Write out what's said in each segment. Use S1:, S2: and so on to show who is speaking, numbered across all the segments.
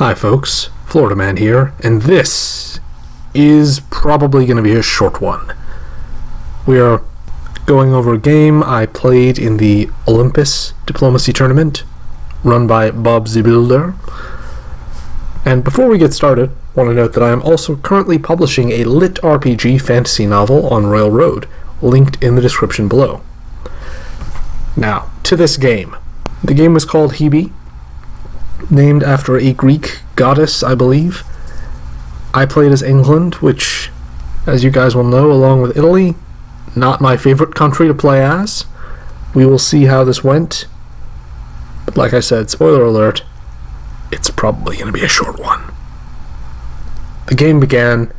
S1: Hi folks, Florida Man here, and this is probably going to be a short one. We are going over a game I played in the Olympus Diplomacy Tournament, run by Bob the Builder. And before we get started, I want to note that I am also currently publishing a lit RPG fantasy novel on Royal Road, linked in the description below. Now, to this game. The game was called Hebe, named after a Greek goddess, I believe. I played as England, which, as you guys will know, along with Italy, not my favorite country to play as. We will see how this went. But like I said, spoiler alert, it's probably going to be a short one. The game began.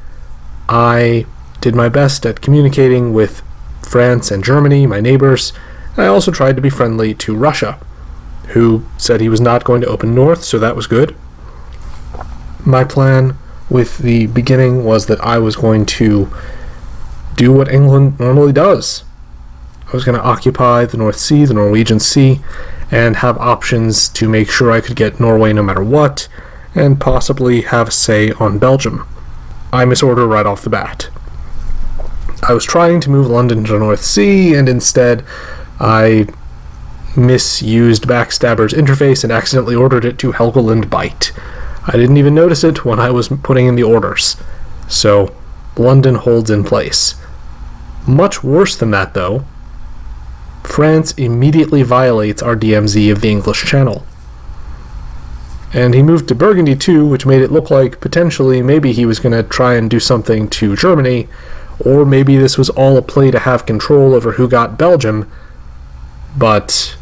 S1: I did my best at communicating with France and Germany, my neighbors, and I also tried to be friendly to Russia, who said he was not going to open north, so that was good. My plan with the beginning was that I was going to do what England normally does. I was going to occupy the North Sea, the Norwegian Sea, and have options to make sure I could get Norway no matter what, and possibly have a say on Belgium. I misorder right off the bat. I was trying to move London to the North Sea, and instead I misused Backstabber's interface and accidentally ordered it to Helgoland Bite. I didn't even notice it when I was putting in the orders. So, London holds in place. Much worse than that, though, France immediately violates our DMZ of the English Channel. And he moved to Burgundy too, which made it look like potentially maybe he was going to try and do something to Germany, or maybe this was all a play to have control over who got Belgium, but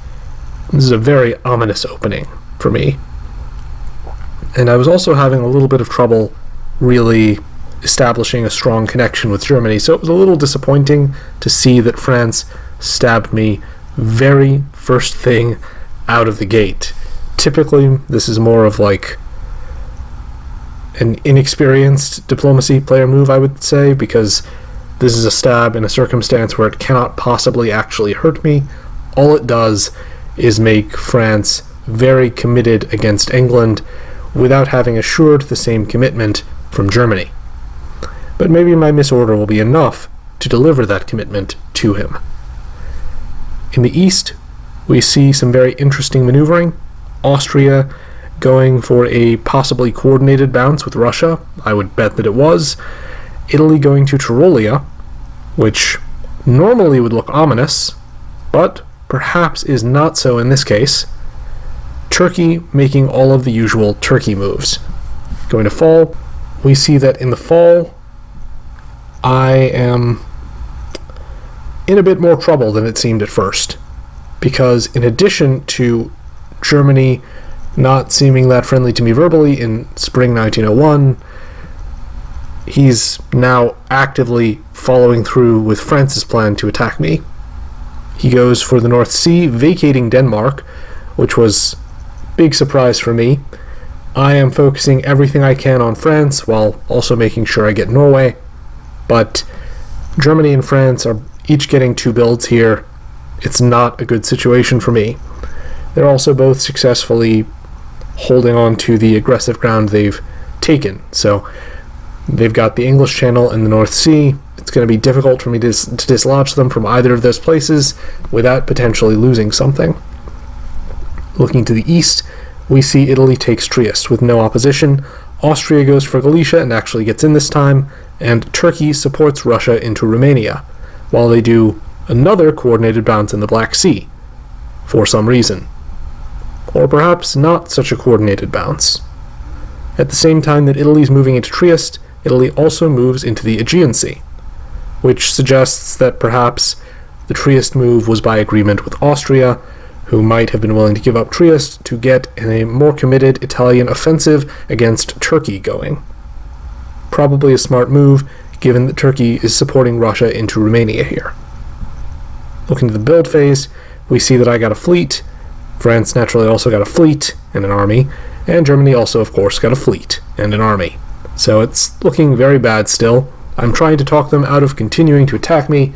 S1: this is a very ominous opening for me. And I was also having a little bit of trouble really establishing a strong connection with Germany, so it was a little disappointing to see that France stabbed me very first thing out of the gate. Typically, this is more of like an inexperienced diplomacy player move, I would say, because this is a stab in a circumstance where it cannot possibly actually hurt me. All it does is make France very committed against England without having assured the same commitment from Germany. But maybe my misorder will be enough to deliver that commitment to him. In the east, we see some very interesting maneuvering. Austria going for a possibly coordinated bounce with Russia. I would bet that it was. Italy going to Tyrolia, which normally would look ominous, but perhaps is not so in this case. Turkey making all of the usual Turkey moves. Going to fall, we see that in the fall, I am in a bit more trouble than it seemed at first, because in addition to Germany not seeming that friendly to me verbally in spring 1901, he's now actively following through with France's plan to attack me. He goes for the North Sea, vacating Denmark, which was a big surprise for me. I am focusing everything I can on France while also making sure I get Norway, but Germany and France are each getting 2 builds here. It's not a good situation for me. They're also both successfully holding on to the aggressive ground they've taken, so they've got the English Channel and the North Sea. It's going to be difficult for me to dislodge them from either of those places without potentially losing something. Looking to the east, we see Italy takes Trieste with no opposition. Austria goes for Galicia and actually gets in this time, and Turkey supports Russia into Romania, while they do another coordinated bounce in the Black Sea, for some reason. Or perhaps not such a coordinated bounce. At the same time that Italy's moving into Trieste, Italy also moves into the Aegean Sea, which suggests that perhaps the Trieste move was by agreement with Austria, who might have been willing to give up Trieste to get a more committed Italian offensive against Turkey going. Probably a smart move, given that Turkey is supporting Russia into Romania here. Looking to the build phase, we see that I got a fleet, France naturally also got a fleet and an army, and Germany also, of course, got a fleet and an army. So it's looking very bad still. I'm trying to talk them out of continuing to attack me,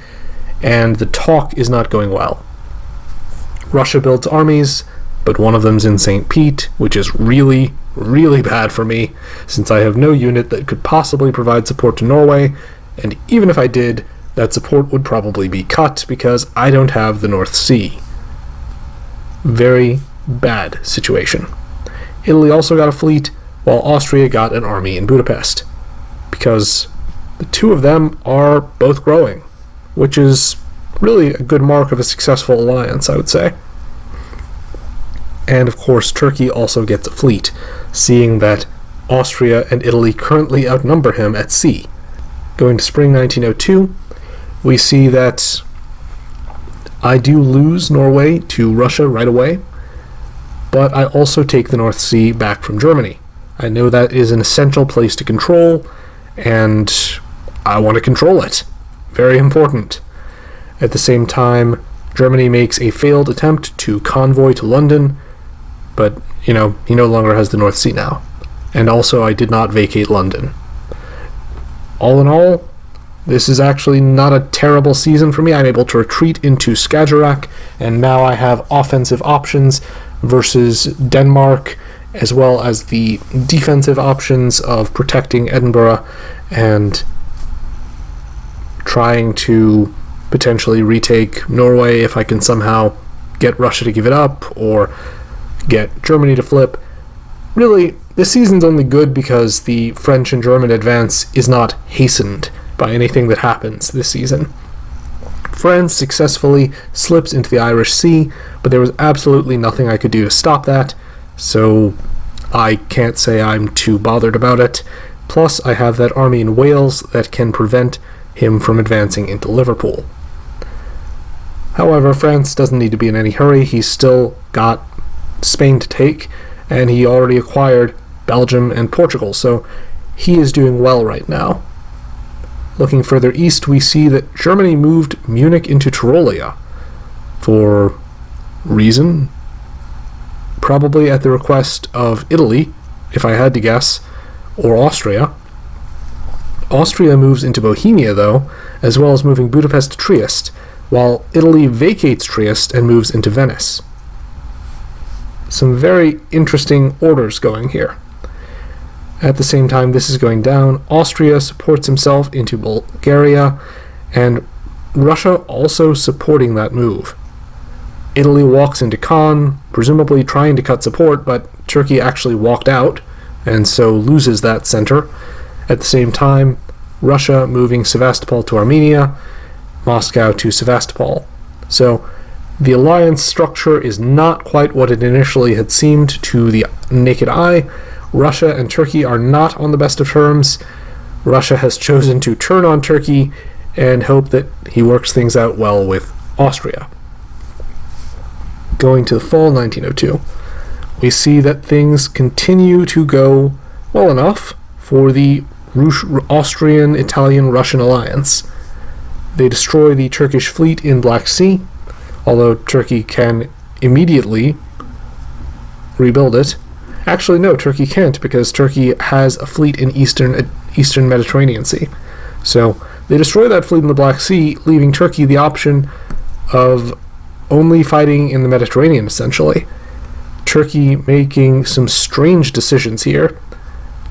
S1: and the talk is not going well. Russia builds armies, but one of them's in St. Pete, which is really, really bad for me, since I have no unit that could possibly provide support to Norway, and even if I did, that support would probably be cut because I don't have the North Sea. Very bad situation. Italy also got a fleet, while Austria got an army in Budapest, because the two of them are both growing, which is really a good mark of a successful alliance, I would say. And of course, Turkey also gets a fleet, seeing that Austria and Italy currently outnumber him at sea. Going to spring 1902, we see that I do lose Norway to Russia right away, but I also take the North Sea back from Germany. I know that is an essential place to control, and I want to control it. Very important. At the same time, Germany makes a failed attempt to convoy to London, but, he no longer has the North Sea now. And also, I did not vacate London. All in all, this is actually not a terrible season for me. I'm able to retreat into Skagerrak, and now I have offensive options versus Denmark, as well as the defensive options of protecting Edinburgh and trying to potentially retake Norway if I can somehow get Russia to give it up or get Germany to flip. Really, this season's only good because the French and German advance is not hastened by anything that happens this season. France successfully slips into the Irish Sea, but there was absolutely nothing I could do to stop that, so I can't say I'm too bothered about it. Plus, I have that army in Wales that can prevent him from advancing into Liverpool. However, France doesn't need to be in any hurry. He's still got Spain to take, and he already acquired Belgium and Portugal, so he is doing well right now. Looking further east, we see that Germany moved Munich into Tyrolia. For reason? Probably at the request of Italy, if I had to guess, or Austria. Austria moves into Bohemia, though, as well as moving Budapest to Trieste, while Italy vacates Trieste and moves into Venice. Some very interesting orders going here. At the same time this is going down, Austria supports himself into Bulgaria, and Russia also supporting that move. Italy walks into Caen, presumably trying to cut support, but Turkey actually walked out, and so loses that center. At the same time, Russia moving Sevastopol to Armenia, Moscow to Sevastopol. So the alliance structure is not quite what it initially had seemed to the naked eye. Russia and Turkey are not on the best of terms. Russia has chosen to turn on Turkey and hope that he works things out well with Austria. Going to the fall 1902, we see that things continue to go well enough for the Austrian-Italian-Russian alliance. They destroy the Turkish fleet in Black Sea, although Turkey can immediately rebuild it. Actually, no, Turkey can't, because Turkey has a fleet in eastern Mediterranean Sea. So they destroy that fleet in the Black Sea, leaving Turkey the option of only fighting in the Mediterranean, essentially. Turkey making some strange decisions here,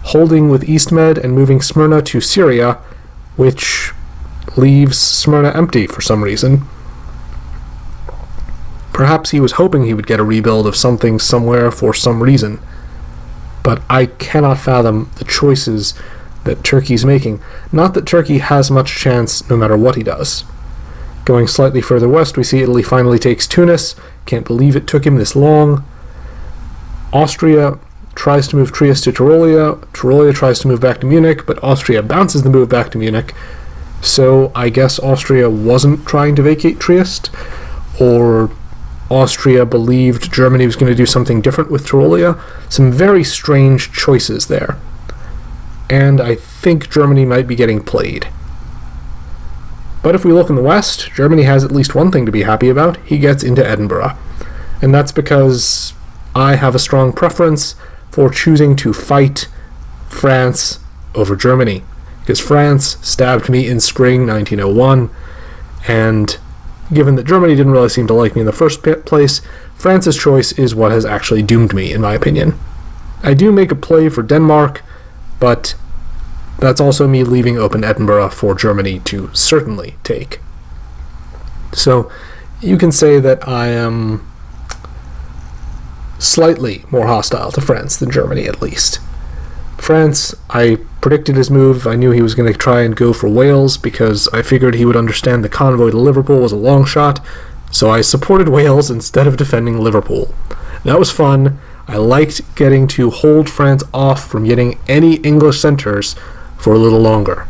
S1: holding with East Med and moving Smyrna to Syria, which leaves Smyrna empty for some reason. Perhaps he was hoping he would get a rebuild of something somewhere for some reason, but I cannot fathom the choices that Turkey's making. Not that Turkey has much chance no matter what he does. Going slightly further west, we see Italy finally takes Tunis. Can't believe it took him this long. Austria tries to move Trieste to Tyrolia. Tyrolia tries to move back to Munich, but Austria bounces the move back to Munich. So I guess Austria wasn't trying to vacate Trieste, or Austria believed Germany was going to do something different with Tyrolia. Some very strange choices there. And I think Germany might be getting played. But if we look in the west, Germany has at least one thing to be happy about. He gets into Edinburgh. And that's because I have a strong preference for choosing to fight France over Germany. Because France stabbed me in spring 1901, and given that Germany didn't really seem to like me in the first place, France's choice is what has actually doomed me, in my opinion. I do make a play for Denmark, but that's also me leaving open Edinburgh for Germany to certainly take. So you can say that I am slightly more hostile to France than Germany, at least. France, I predicted his move. I knew he was going to try and go for Wales because I figured he would understand the convoy to Liverpool was a long shot, so I supported Wales instead of defending Liverpool. That was fun. I liked getting to hold France off from getting any English centers for a little longer.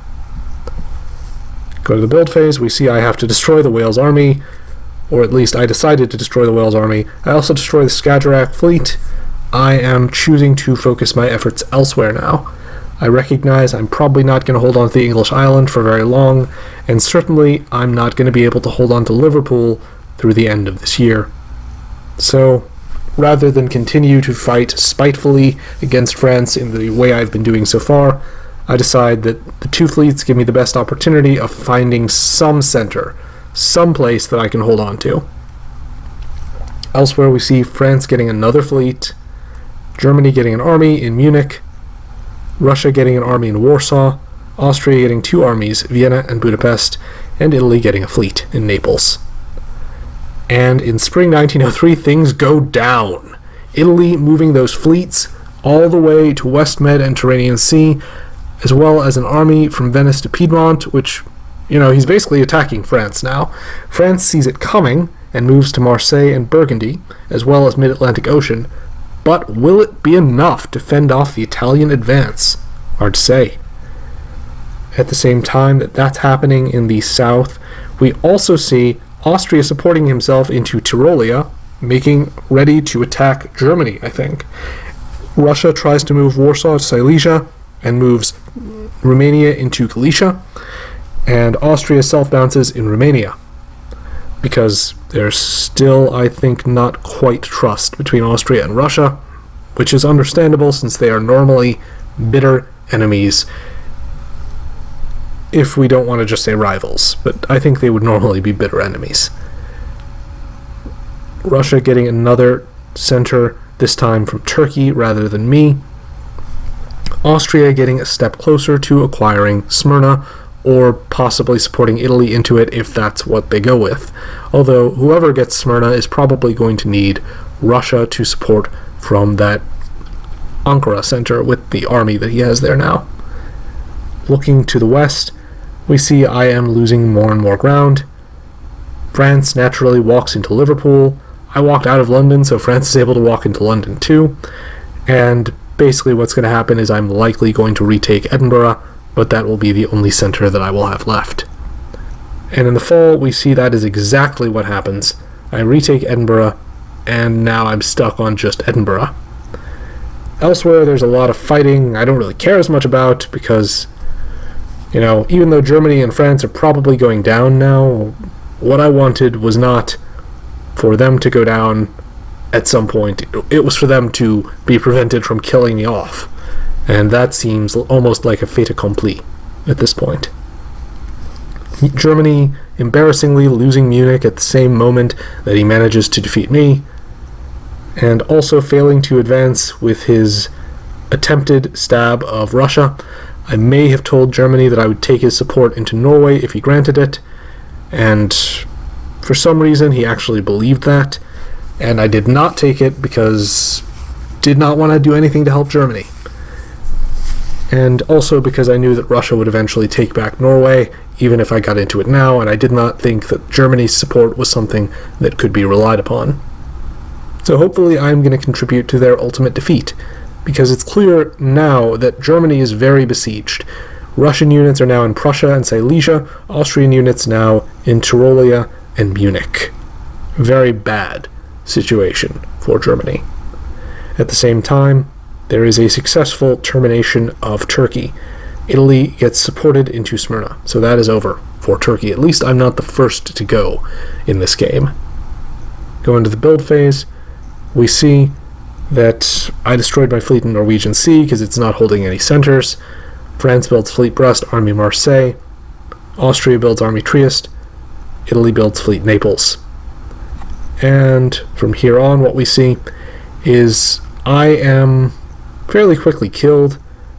S1: Go to the build phase, we see I have to destroy the Wales army, or at least I decided to destroy the Wales army. I also destroy the Skagerrak fleet. I am choosing to focus my efforts elsewhere now. I recognize I'm probably not going to hold on to the English island for very long, and certainly I'm not going to be able to hold on to Liverpool through the end of this year. So, rather than continue to fight spitefully against France in the way I've been doing so far, I decide that the two fleets give me the best opportunity of finding some center, some place that I can hold on to. Elsewhere we see France getting another fleet, Germany getting an army in Munich, Russia getting an army in Warsaw, Austria getting two armies, Vienna and Budapest, and Italy getting a fleet in Naples. And in spring 1903, things go down. Italy moving those fleets all the way to West Med and Tyrrhenian Sea, as well as an army from Venice to Piedmont, which, he's basically attacking France now. France sees it coming and moves to Marseille and Burgundy, as well as Mid-Atlantic Ocean. But will it be enough to fend off the Italian advance? Hard to say. At the same time that that's happening in the south, we also see Austria supporting himself into Tyrolia, making ready to attack Germany, I think. Russia tries to move Warsaw to Silesia and moves Romania into Galicia, and Austria self-bounces in Romania, because there's still, I think, not quite trust between Austria and Russia, which is understandable since they are normally bitter enemies, if we don't want to just say rivals, but I think they would normally be bitter enemies. Russia getting another center, this time from Turkey rather than me. Austria getting a step closer to acquiring Smyrna, or possibly supporting Italy into it if that's what they go with. Although whoever gets Smyrna is probably going to need Russia to support from that Ankara center with the army that he has there now. Looking to the west, we see I am losing more and more ground. France naturally walks into Liverpool. I walked out of London, so France is able to walk into London too. And basically what's going to happen is I'm likely going to retake Edinburgh, but that will be the only center that I will have left. And in the fall, we see that is exactly what happens. I retake Edinburgh, and now I'm stuck on just Edinburgh. Elsewhere, there's a lot of fighting I don't really care as much about, because, even though Germany and France are probably going down now, what I wanted was not for them to go down at some point. It was for them to be prevented from killing me off. And that seems almost like a fait accompli at this point. Germany embarrassingly losing Munich at the same moment that he manages to defeat me, and also failing to advance with his attempted stab of Russia. I may have told Germany that I would take his support into Norway if he granted it, and for some reason he actually believed that, and I did not take it because did not want to do anything to help Germany. And also because I knew that Russia would eventually take back Norway, even if I got into it now, and I did not think that Germany's support was something that could be relied upon. So hopefully I'm going to contribute to their ultimate defeat, because it's clear now that Germany is very besieged. Russian units are now in Prussia and Silesia, Austrian units now in Tyrolia and Munich. Very bad situation for Germany. At the same time, there is a successful termination of Turkey. Italy gets supported into Smyrna, so that is over for Turkey. At least I'm not the first to go in this game. Go into the build phase. We see that I destroyed my fleet in Norwegian Sea because it's not holding any centers. France builds Fleet Brest, Army Marseille. Austria builds Army Trieste. Italy builds Fleet Naples. And from here on, what we see is I am fairly quickly killed,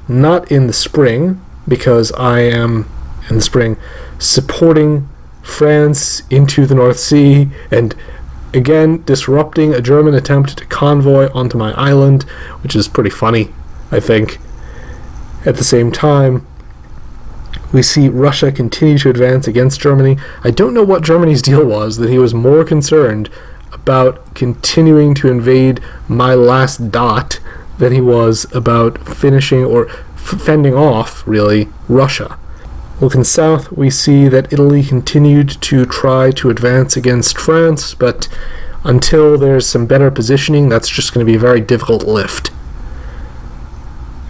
S1: not in the spring, because I am, in the spring, supporting France into the North Sea, and again, disrupting a German attempt to convoy onto my island, which is pretty funny, I think. At the same time, we see Russia continue to advance against Germany. I don't know what Germany's deal was, that he was more concerned about continuing to invade my last dot than he was about finishing or fending off, really, Russia. Looking south, we see that Italy continued to try to advance against France, but until there's some better positioning, that's just going to be a very difficult lift.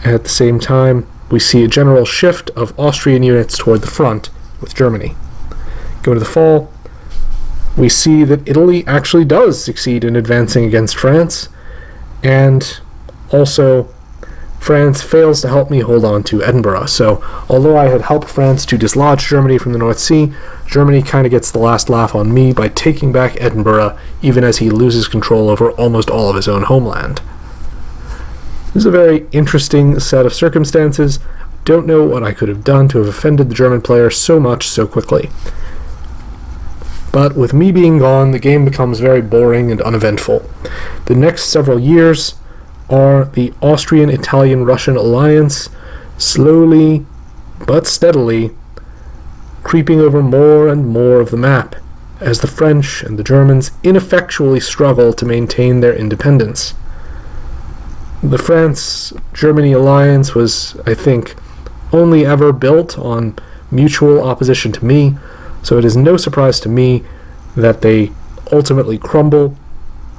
S1: At the same time, we see a general shift of Austrian units toward the front with Germany. Going to the fall, we see that Italy actually does succeed in advancing against France, and also France fails to help me hold on to Edinburgh. So, although I had helped France to dislodge Germany from the North Sea, Germany kind of gets the last laugh on me by taking back Edinburgh, even as he loses control over almost all of his own homeland. This is a very interesting set of circumstances. Don't know what I could have done to have offended the German player so much so quickly. But with me being gone, the game becomes very boring and uneventful. The next several years are the Austrian-Italian-Russian alliance slowly but steadily creeping over more and more of the map as the French and the Germans ineffectually struggle to maintain their independence. The France-Germany alliance was, I think, only ever built on mutual opposition to me, so it is no surprise to me that they ultimately crumble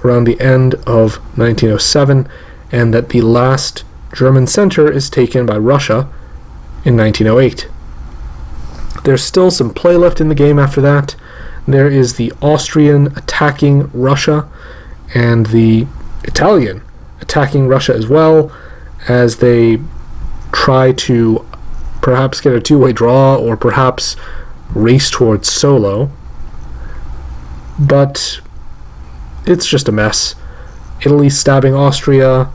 S1: around the end of 1907, and that the last German center is taken by Russia in 1908. There's still some play left in the game after that. There is the Austrian attacking Russia, and the Italian attacking Russia as well, as they try to perhaps get a two-way draw, or perhaps race towards solo. But it's just a mess. Italy stabbing Austria.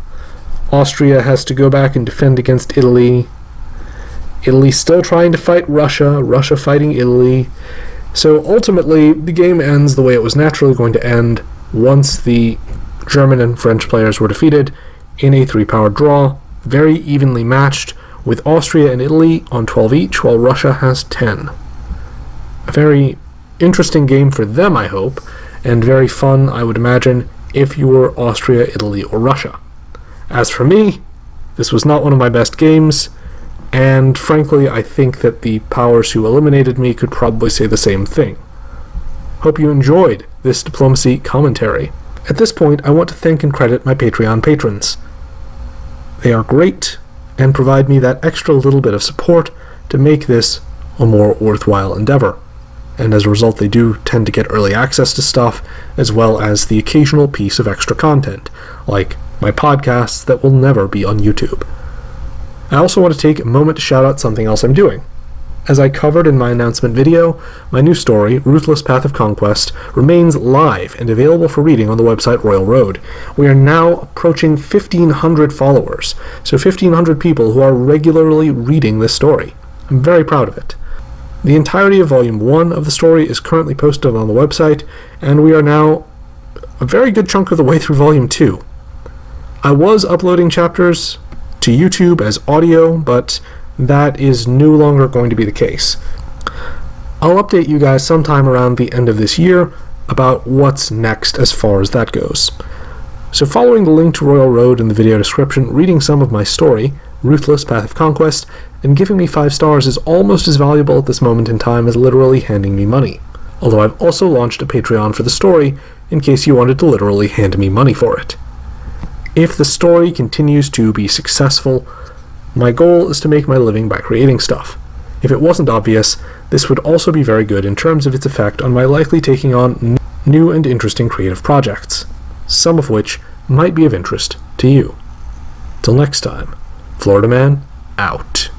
S1: Austria has to go back and defend against Italy. Italy still trying to fight Russia. Russia fighting Italy. So ultimately, the game ends the way it was naturally going to end once the German and French players were defeated in a 3-power draw, very evenly matched, with Austria and Italy on 12 each, while Russia has 10. A very interesting game for them, I hope, and very fun, I would imagine, if you were Austria, Italy, or Russia. As for me, this was not one of my best games, and frankly, I think that the powers who eliminated me could probably say the same thing. Hope you enjoyed this diplomacy commentary. At this point, I want to thank and credit my Patreon patrons. They are great, and provide me that extra little bit of support to make this a more worthwhile endeavor. And as a result, they do tend to get early access to stuff, as well as the occasional piece of extra content, like my podcasts that will never be on YouTube. I also want to take a moment to shout out something else I'm doing. As I covered in my announcement video, my new story, Ruthless Path of Conquest, remains live and available for reading on the website Royal Road. We are now approaching 1,500 followers, so 1,500 people who are regularly reading this story. I'm very proud of it. The entirety of Volume 1 of the story is currently posted on the website, and we are now a very good chunk of the way through Volume 2. I was uploading chapters to YouTube as audio, but that is no longer going to be the case. I'll update you guys sometime around the end of this year about what's next as far as that goes. So following the link to Royal Road in the video description, reading some of my story, Ruthless Path of Conquest, and giving me 5 stars is almost as valuable at this moment in time as literally handing me money. Although I've also launched a Patreon for the story, in case you wanted to literally hand me money for it. If the story continues to be successful, my goal is to make my living by creating stuff. If it wasn't obvious, this would also be very good in terms of its effect on my likely taking on new and interesting creative projects, some of which might be of interest to you. Till next time, Florida Man, out.